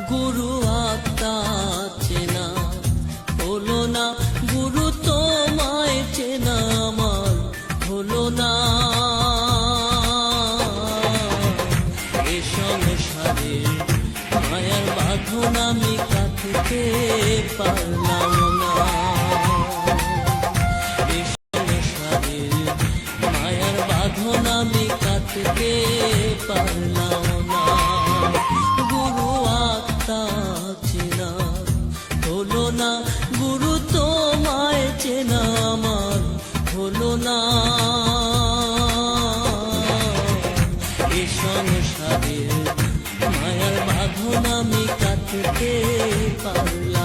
গুরু আত্মা চেনা হলো না, গুরু তোমায় চেনা আমার হলো না। এ সংসারে মায়ার বাঁধন আমি কাটতে পারলাম না। এ সংসারে মায়ার বাঁধন আমি কাটতে পারলাম না। গুরু আত্মা চেনা হলো না, গুরু তোমায় চেনা আমার হলো না। এ সংসারে মায়ার বাঁধন আমি কাটতে পারলাম।